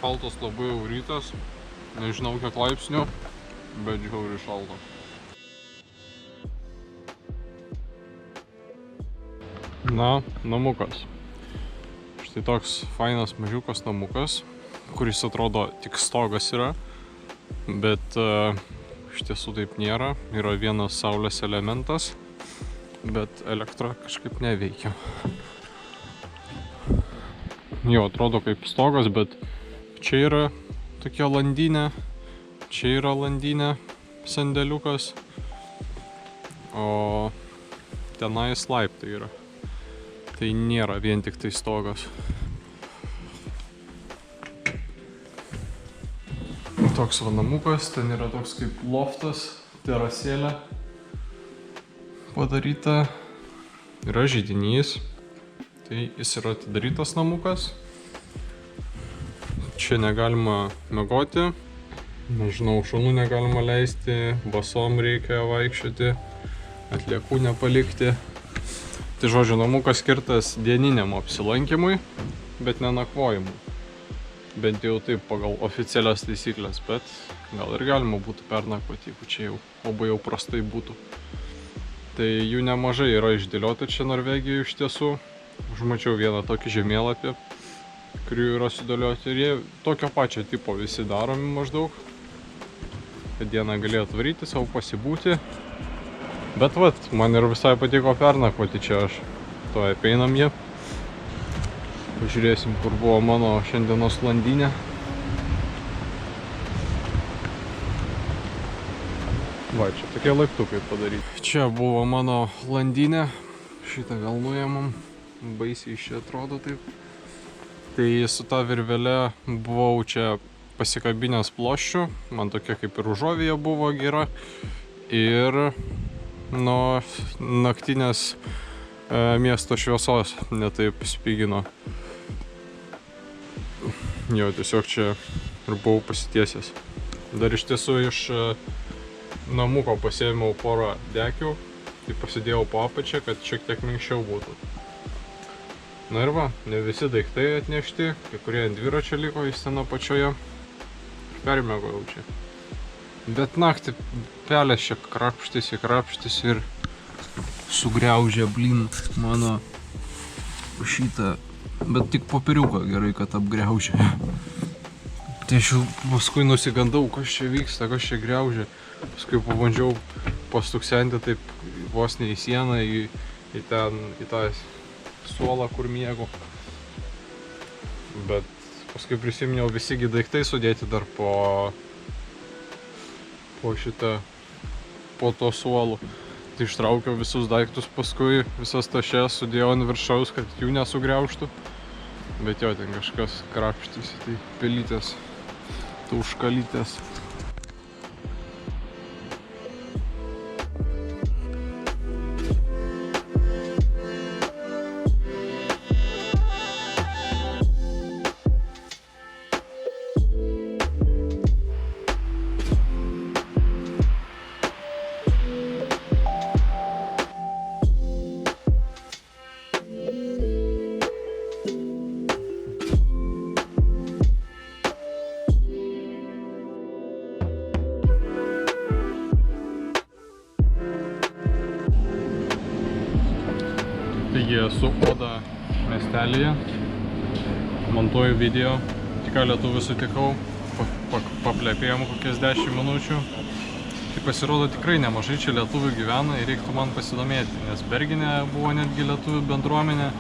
šaltas labai jau rytas, nežinau kiek laipsnių, bet žiauriai šalta. Na, namukas. Štai toks fainas mažiukas namukas, kuris atrodo tik stogas yra, bet iš tiesų taip nėra. Yra vienas saulės elementas, bet elektra kažkaip neveikia. Jo, atrodo kaip stogas, bet čia yra tokia landynė, čia yra landynė, sandėliukas, o tenais laiptai yra. Tai nėra vien tik tai stogas. Toks va namukas, ten yra toks kaip loftas, terasėlė padaryta. Yra židinys, tai jis yra atidarytas namukas. Čia negalima miegoti, nežinau, šunų negalima leisti, basom reikia vaikščioti, atliekų nepalikti. Tai žodžiu, namukas skirtas dieniniam apsilankymui, bet ne nakvojimui. Bent jau taip pagal oficialias taisyklės, bet gal ir galima būtų pernakvoti, jeigu čia jau labai jau prastai būtų. Tai jų nemažai yra išdėliota čia Norvegijoje iš tiesų. Užmačiau vieną tokį žemėlapį, kurių yra sudėlioti ir jie tokio pačio tipo visi daromi maždaug. Kad dieną galėjo atvaryti, savo pasibūti. Bet vat, man ir visai patiko pernakvoti čia, aš to apeinam jie. Pažiūrėsim, kur buvo mano šiandienos landynė. Va, čia tokie laiptukai padaryti. Čia buvo mano landynė. Šitą gal nuėmam. Baisiai iš čia atrodo taip. Tai su ta virvele buvau čia pasikabinęs ploščių. Man tokia kaip ir užuovėja buvo gera. Ir nuo naktinės miesto šviesos netaip spigino. Jo, tiesiog čia ir buvau pasitiesęs. Dar iš tiesų iš namuko pasiėmiau porą dekių, tai pasidėjau po apačią, kad šiek tiek minkščiau būtų. Na ir va, ne visi daiktai atnešti, kai kurie ant dviračio liko, jis ten apačioje. Ir permiegojau čia. Bet naktį pelės čia krapštis ir sugriaužė blin mano šitą, bet tik popieriuką gerai, kad apgriaužė. Tai aš jau paskui nusigandau, kas čia vyksta, kas čia griaužė. Paskui pabandžiau pastuksenti taip vos ne į sieną, į tą suolą, kur miegu. Bet paskui prisiminiau visigi daiktai sudėti dar po to suolų. Tai ištraukiau visus daiktus, paskui visas tašes sudėjau ant viršaus, kad jų nesugriaužtų. Bet jo, ten kažkas krapštys, tai pelytės, tauškalytės. Taigi esu Oda miestelyje, montuoju video, tik ką lietuvių sutikau, paplepėjom kokias 10 minučių. Tai pasirodo tikrai nemažai čia lietuvių gyvena ir reiktų man pasidomėti, nes Bergene buvo netgi lietuvių bendruomenė.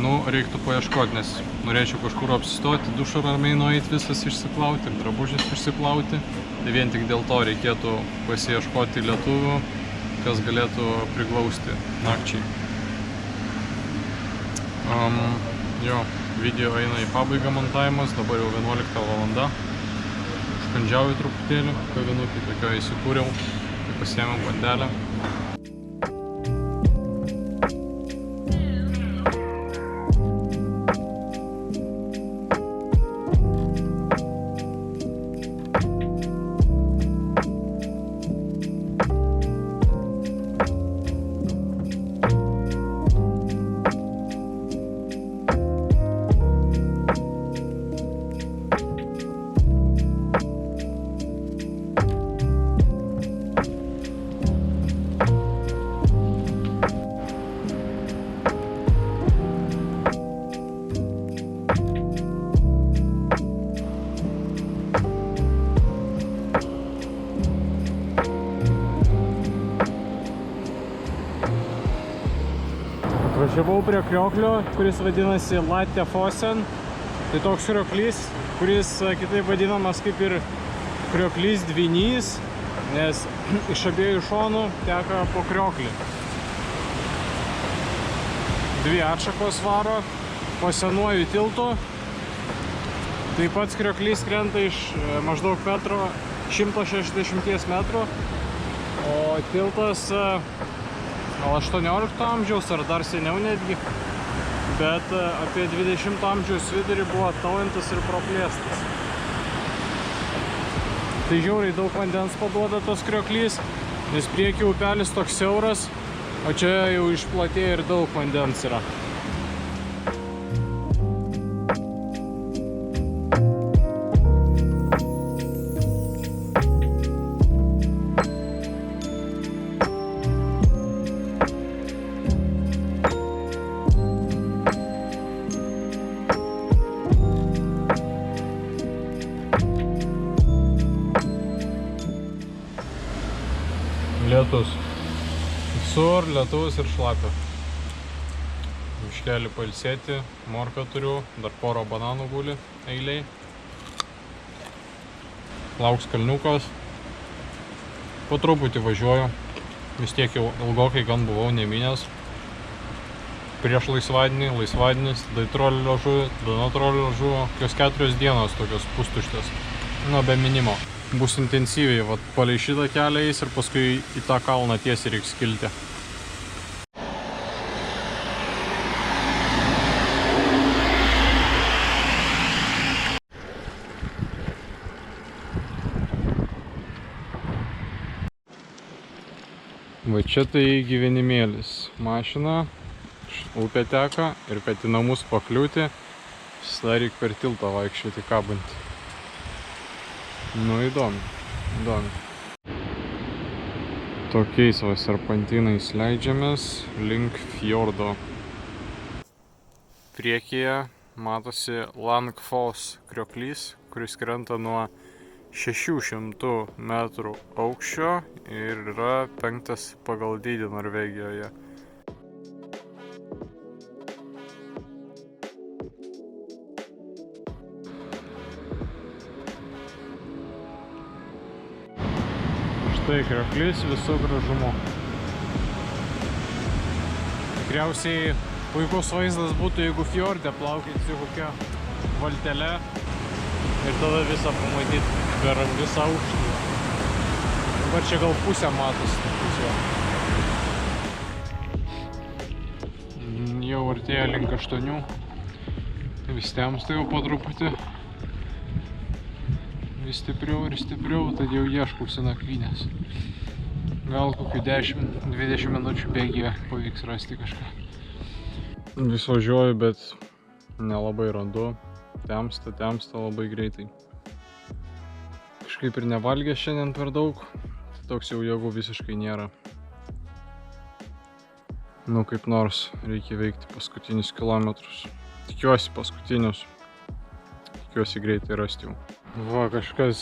Nu, reiktų paieškoti, nes norėčiau kažkur apsistoti, dušą ramiai nueiti visas išsiplauti ir drabužis išsiplauti. Tai vien tik dėl to reikėtų pasiieškoti lietuvių, kas galėtų priglausti nakčiai. Jo, video eina į pabaigą montavimas, dabar jau 11 valanda. Užkandžiauju truputėlį, kavinukį tokio įsikūriau, tai pasiėmiau bandelę. Važiavau prie krioklio, kuris vadinasi Latte Fossen. Tai toks krioklys, kuris kitaip vadinamas kaip ir krioklys dvynys, nes iš abiejų šonų teka po krioklį. Dvi atšakos varo po senuoju tiltu. Taip pat krioklys krenta iš maždaug 160 metrų, o tiltas gal 18 amžiaus ar dar seniau netgi, bet apie 20 amžiaus vidurį buvo atnaujintas ir praplėstas. Tai žiauriai daug vandens paduoda tos krioklys, nes prieky upelis toks siauras, o čia jau išplatėja ir daug vandens yra. Lietus. Visur lietus ir šlapia. Miškelį pailsėti, morką turiu, dar porą bananų guli eiliai. Lauks kalniukas. Po truputį važiuoju. Vis tiek jau ilgokai gan buvau nemynęs. Prieš laisvadienis, tada trolio žuvį, tada trolio žuvį. Kokios 4 dienos tokios pustuštės. Nu, be minimo. Bus intensyviai, vat palei šitą kelią eis ir paskui į tą kalną tiesiai reiks kilti. Va čia tai gyvenimėlis. Mašina, upė teka ir kad į namus pakliūti, visada reik per tiltą vaikščioti kabantį. Nu, įdomi. Tokiais va serpantinais leidžiamės link fjordo. Priekyje matosi Langfoss krioklys, kuris krenta nuo 600 metrų aukščio ir yra 5. pagal dydį Norvegijoje. Štai krioklys visų gražumu. Tikriausiai puikus vaizdas būtų, jeigu fjorde plaukėsi kokia valtele ir tada visą pamatyti per visą aukštį. Dabar čia gal pusę matosi. Jau artėja link 8. Vis temsta jau po truputį. Vis stipriau ir stipriau, tad jau ieškausi nakvynės. Gal kokių 10-20 minučių bėgyje pavyks rasti kažką. Vis važiuoju, bet nelabai randu. Temsta labai greitai. Kažkaip ir nevalgęs šiandien per daug, tai toks jau jėgų visiškai nėra. Nu, kaip nors reikia veikti paskutinius kilometrus. Tikiuosi paskutinius. Tikiuosi greitai rasti jau. Va, kažkas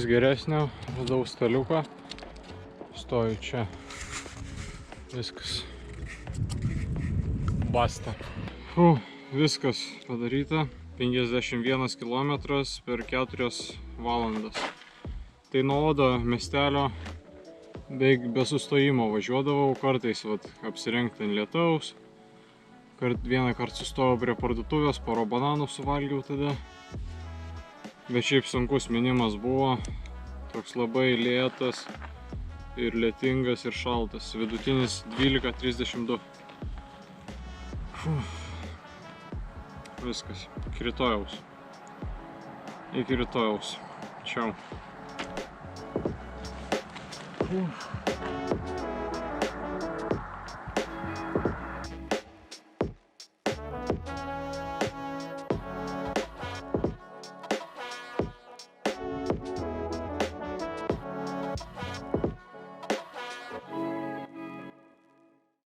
geresnio, radau staliuką, stoju čia, viskas, basta. Viskas padaryta, 51 km per 4 valandas. Tai nuo Odo miestelio beveik be sustojimo važiuodavau, kartais vat, apsirengti ant lietaus, vieną kartą sustojau prie parduotuvės, porą bananų suvalgiau tada. Bet šiaip sunkus minimas buvo, toks labai lėtas ir lietingas ir šaltas, vidutinis 12:32. Viskas, iki rytojaus. Čiau.